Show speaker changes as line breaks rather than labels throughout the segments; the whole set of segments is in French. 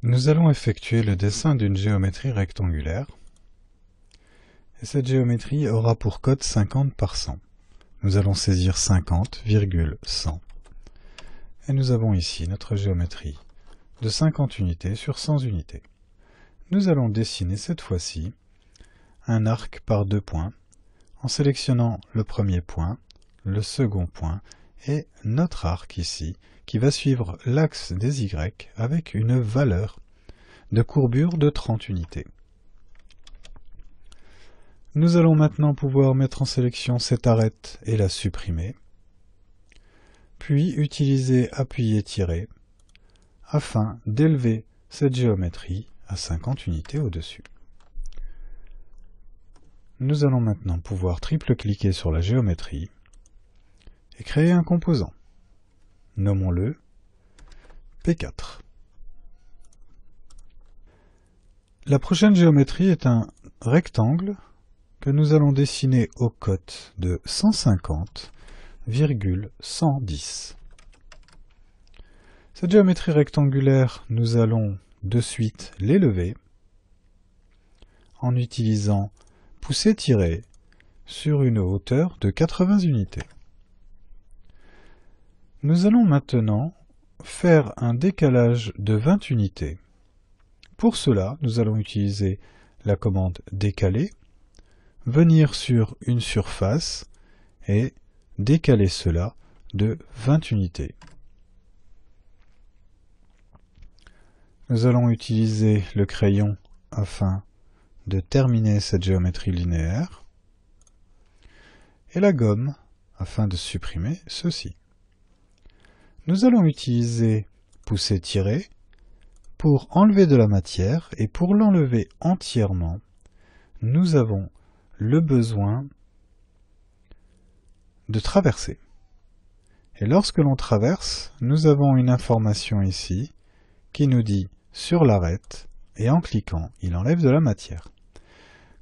Nous allons effectuer le dessin d'une géométrie rectangulaire. Et cette géométrie aura pour code 50 par 100. Nous allons saisir 50,100. Et nous avons ici notre géométrie de 50 unités sur 100 unités. Nous allons dessiner cette fois-ci un arc par deux points en sélectionnant le premier point, le second point et notre arc ici qui va suivre l'axe des Y avec une valeur de courbure de 30 unités. Nous allons maintenant pouvoir mettre en sélection cette arête et la supprimer, puis utiliser appuyer-tirer afin d'élever cette géométrie à 50 unités au-dessus. Nous allons maintenant pouvoir triple-cliquer sur la géométrie et créer un composant. Nommons-le P4. La prochaine géométrie est un rectangle que nous allons dessiner aux côtes de 150,110. Cette géométrie rectangulaire, nous allons de suite l'élever en utilisant pousser-tirer sur une hauteur de 80 unités. Nous allons maintenant faire un décalage de 20 unités. Pour cela, nous allons utiliser la commande décaler, venir sur une surface et décaler cela de 20 unités. Nous allons utiliser le crayon afin de terminer cette géométrie linéaire et la gomme afin de supprimer ceci. Nous allons utiliser pousser-tirer pour enlever de la matière, et pour l'enlever entièrement, nous avons le besoin de traverser. Et lorsque l'on traverse, nous avons une information ici qui nous dit sur l'arête, et en cliquant, il enlève de la matière.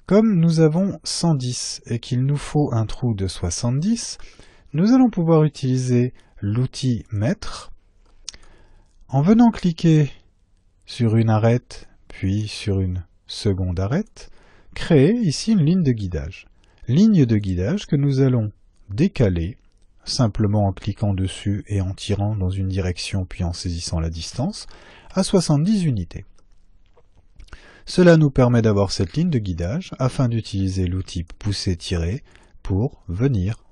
Comme nous avons 110 et qu'il nous faut un trou de 70, nous allons pouvoir utiliser l'outil mètre. En venant cliquer sur une arête, puis sur une seconde arête, créer ici une ligne de guidage. Ligne de guidage que nous allons décaler, simplement en cliquant dessus et en tirant dans une direction puis en saisissant la distance, à 70 unités. Cela nous permet d'avoir cette ligne de guidage afin d'utiliser l'outil pousser-tirer pour venir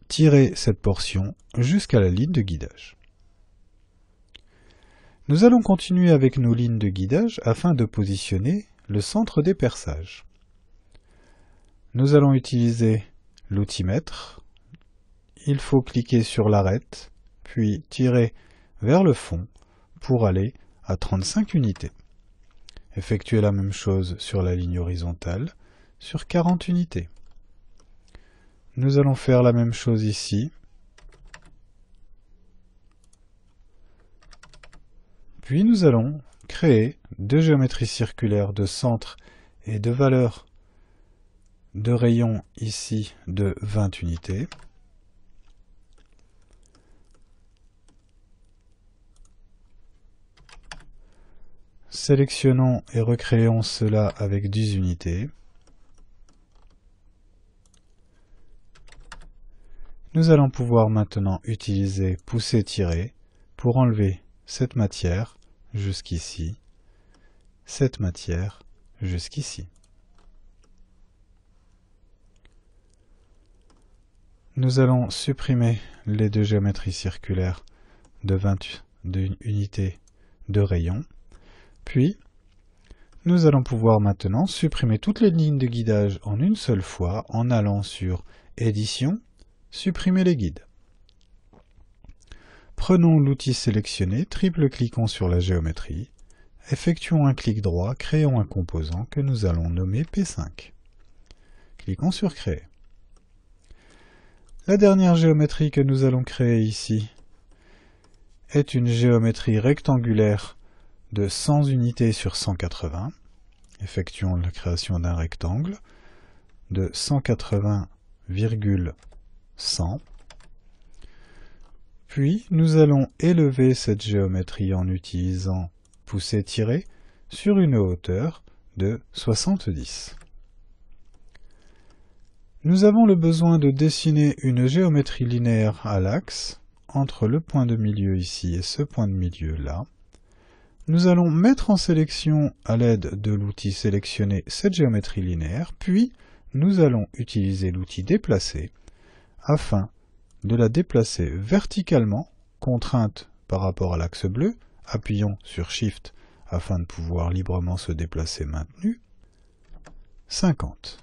tirer cette portion jusqu'à la ligne de guidage. Nous allons continuer avec nos lignes de guidage afin de positionner le centre des perçages. Nous allons utiliser l'outil mètre. Il faut cliquer sur l'arête, puis tirer vers le fond pour aller à 35 unités. Effectuer la même chose sur la ligne horizontale, sur 40 unités. Nous allons faire la même chose ici. Puis nous allons créer deux géométries circulaires de centre et de valeur de rayon ici de 20 unités. Sélectionnons et recréons cela avec 10 unités. Nous allons pouvoir maintenant utiliser pousser-tirer pour enlever cette matière jusqu'ici, cette matière jusqu'ici. Nous allons supprimer les deux géométries circulaires de 20 unités de rayon. Puis, nous allons pouvoir maintenant supprimer toutes les lignes de guidage en une seule fois en allant sur Édition, supprimer les guides. Prenons l'outil sélectionné, triple-cliquons sur la géométrie, effectuons un clic droit, créons un composant que nous allons nommer P5. Cliquons sur Créer. La dernière géométrie que nous allons créer ici est une géométrie rectangulaire de 100 unités sur 180. Effectuons la création d'un rectangle de 180,100. Puis nous allons élever cette géométrie en utilisant poussée tirée sur une hauteur de 70. Nous avons le besoin de dessiner une géométrie linéaire à l'axe entre le point de milieu ici et ce point de milieu là. Nous allons mettre en sélection à l'aide de l'outil sélectionner cette géométrie linéaire, puis nous allons utiliser l'outil déplacer afin de la déplacer verticalement, contrainte par rapport à l'axe bleu, appuyons sur Shift afin de pouvoir librement se déplacer maintenu, 50.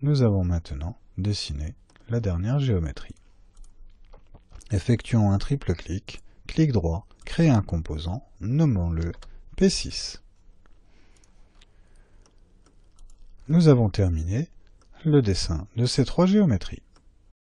Nous avons maintenant dessiné la dernière géométrie. Effectuons un triple clic, clic droit, créer un composant, nommons-le P6. Nous avons terminé le dessin de ces trois géométries.